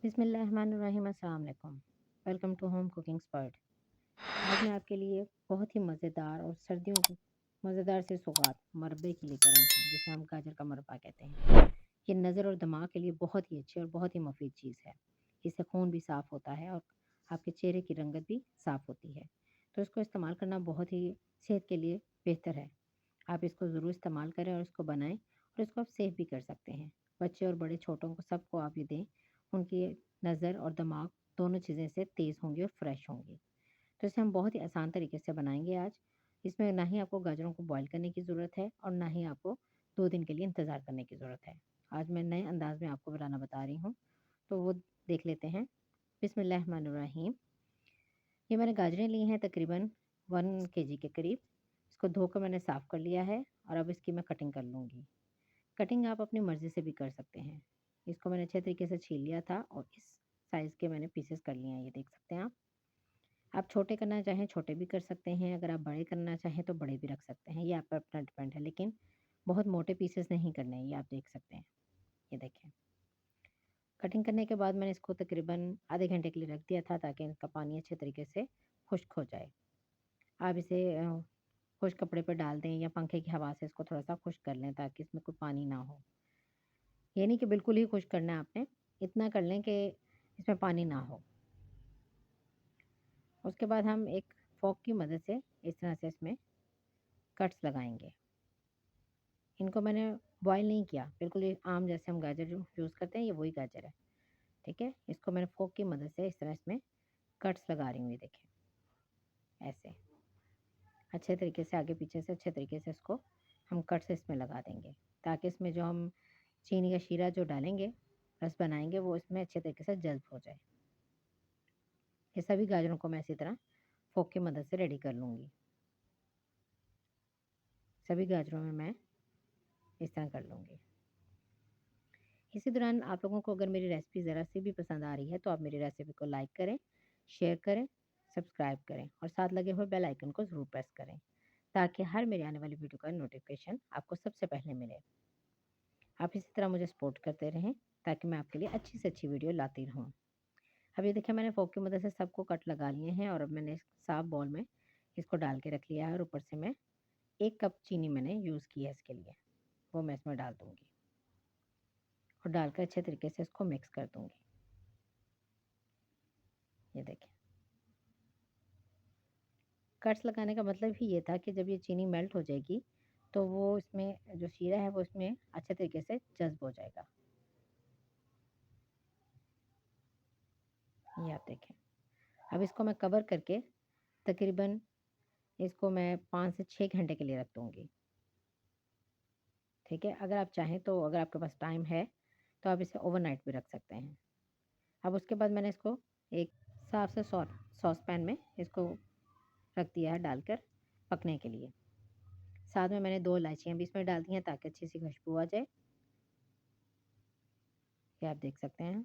बिस्मिल्लाहिर्रहमानिर्रहीम, अस्सलाम वालेकुम। Welcome to home cooking spot. आज मैं आपके लिए बहुत ही मज़ेदार और सर्दियों की मज़ेदार से सौगात मरबे की लेकर आई हूँ, जिसे हम गाजर का मरबा कहते हैं। ये नज़र और दिमाग के लिए बहुत ही अच्छी और बहुत ही मुफीद चीज़ है। इससे खून भी साफ़ होता है और आपके चेहरे की रंगत भी साफ़ होती है। तो इसको इस्तेमाल करना बहुत ही सेहत के लिए बेहतर है। आप इसको ज़रूर इस्तेमाल करें और इसको बनाएं और इसको आप सेव भी कर सकते हैं। बच्चे और बड़े छोटों को सबको आप ये दें, उनकी नज़र और दिमाग दोनों चीज़ें से तेज़ होंगी और फ्रेश होंगी। तो इसे हम बहुत ही आसान तरीके से बनाएंगे आज। इसमें ना ही आपको गाजरों को बॉईल करने की ज़रूरत है और ना ही आपको 2 दिन के लिए इंतज़ार करने की ज़रूरत है। आज मैं नए अंदाज में आपको बनाना बता रही हूँ, तो वो देख लेते हैं। बिस्मिल्लाहिर्रहमानिर्रहीम। ये मैंने गाजरें ली हैं तकरीबन 1 kg के करीब। इसको धोकर मैंने साफ़ कर लिया है और अब इसकी मैं कटिंग कर लूँगी। कटिंग आप अपनी मर्ज़ी से भी कर सकते हैं। इसको मैंने अच्छे तरीके से छील लिया था और इस साइज़ के मैंने पीसेस कर लिए हैं, ये देख सकते हैं आप। आप छोटे करना चाहें छोटे भी कर सकते हैं, अगर आप बड़े करना चाहें तो बड़े भी रख सकते हैं, ये आप पर अपना डिपेंड है, लेकिन बहुत मोटे पीसेस नहीं करने हैं, ये आप देख सकते हैं। ये देखें। कटिंग करने के बाद मैंने इसको तकरीबन आधे घंटे के लिए रख दिया था ताकि इसका पानी अच्छे तरीके से खुश्क हो जाए। आप इसे खुश्क कपड़े पर डाल दें या पंखे की हवा से इसको थोड़ा-सा खुश्क कर लें ताकि इसमें कोई पानी ना हो। ये नहीं कि बिल्कुल ही खुश्क करना है आपने, इतना कर लें कि इसमें पानी ना हो। उसके बाद हम एक फ़ोर्क की मदद से इस तरह से इसमें कट्स लगाएँगे। इनको मैंने बॉयल नहीं किया, बिल्कुल ये आम जैसे हम गाजर जो यूज़ करते हैं, ये वही गाजर है, ठीक है? इसको मैंने फ़ोर्क की मदद से इस तरह इसमें कट्स लगा रही हूँ, ये देखें, ऐसे। अच्छे तरीके से आगे-पीछे से अच्छे तरीके से इसको हम कट्स इसमें लगा देंगे, ताकि इसमें जो हम चीनी का शीरा जो डालेंगे, रस बनाएँगे, वो इसमें अच्छे तरीके से जज़्ब हो जाए। ये सभी गाजरों को मैं इसी तरह फ़ोर्क की मदद से रेडी कर लूँगी। सभी गाजरों में मैं इस तरह कर लूँगी। इसी दौरान आप लोगों को अगर मेरी रेसिपी ज़रा सी भी पसंद आ रही है, तो आप मेरी रेसिपी को लाइक करें, शेयर करें, सब्सक्राइब करें और साथ लगे हुए बेल आइकन को ज़रूर प्रेस करें, ताकि हर मेरी आने वाली वीडियो का नोटिफिकेशन आपको सबसे पहले मिले। आप इसी तरह मुझे सपोर्ट करते रहें, ताकि मैं आपके लिए अच्छी से अच्छी वीडियो लाती रहूँ। अब ये देखिए, मैंने फ़ोर्क की मदद से सबको कट लगा लिए हैं और अब मैंने साफ बाउल में इसको डाल के रख लिया है और ऊपर से मैं 1 कप चीनी मैंने यूज़ की है इसके लिए, वो मैं इसमें डाल दूँगी और डालकर अच्छे तरीके से इसको मिक्स कर दूँगी। ये देखें। कट्स लगाने का मतलब ही ये था कि जब ये चीनी मेल्ट हो जाएगी, तो वो इसमें जो शीरा है वो इसमें अच्छे तरीके से जज़्ब हो जाएगा। ये आप देखें। अब इसको मैं कवर करके तकरीबन इसको मैं 5 से 6 घंटे के लिए रख दूँगी। ठीक है? अगर आप चाहें तो अगर आपके पास टाइम है, तो आप इसे ओवरनाइट भी रख सकते हैं। अब उसके बाद मैंने इसको एक साफ़ से सॉस पैन में इसको रख दिया है डालकर पकने के लिए। साथ में मैंने 2 इलायचियाँ भी इसमें डाल दी हैं ताकि अच्छी-सी खुशबू आ जाए। ये आप देख सकते हैं।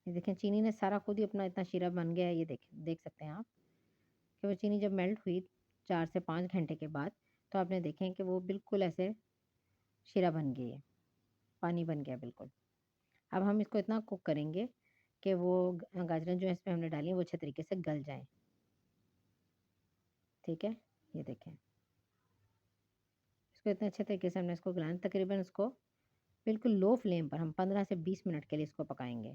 ये देखें, चीनी ने सारा खुद ही अपना इतना शीरा बन गया है, ये देख सकते हैं आप कि वो चीनी जब मेल्ट हुई 4 से 5 घंटे के बाद, तो आपने देखें कि वो बिल्कुल ऐसे शीरा बन गई है, पानी बन गया बिल्कुल। अब हम इसको इतना कुक करेंगे कि वो गाजरें जो है इसमें हमने डाली हैं वो अच्छे तरीके से गल जाएँ। ठीक है? ये देखें। इसको इतने अच्छे तरीके से हमने इसको गलाना, तकरीबन इसको बिल्कुल लो फ्लेम पर हम 15 से 20 मिनट के लिए इसको पकाएँगे,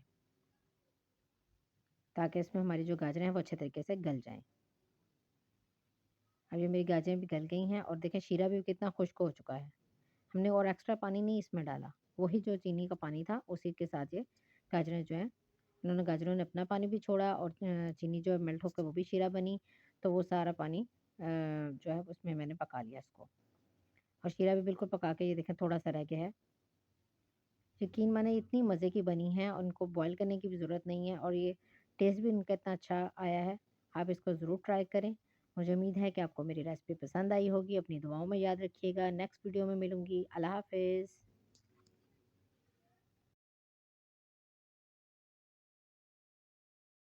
ताकि इसमें हमारी जो गाजरें हैं वो अच्छे तरीके से गल जाएँ। अब ये मेरी गाजरें भी गल गई हैं और देखें शीरा भी कितना खुश्क हो चुका है। हमने और एक्स्ट्रा पानी नहीं इसमें डाला, वही जो चीनी का पानी था उसी के साथ ये गाजरें जो हैं, उन्होंने गाजरों ने अपना पानी भी छोड़ा और चीनी जो है मेल्ट होकर वो भी शीरा बनी, तो वो सारा पानी जो है उसमें मैंने पका लिया इसको और शीरा भी बिल्कुल पका के ये देखें थोड़ा-सा रह गया है। यकीन माने इतनी मज़े की बनी हैं और इनको बॉयल करने की भी ज़रूरत नहीं है और ये टेस्ट भी इनका इतना अच्छा आया है। आप इसको ज़रूर ट्राई करें। मुझे उम्मीद है कि आपको मेरी रेसिपी पसंद आई होगी। अपनी दुआओं में याद रखिएगा। नेक्स्ट वीडियो में मिलूँगी। अल्लाह हाफ़िज़।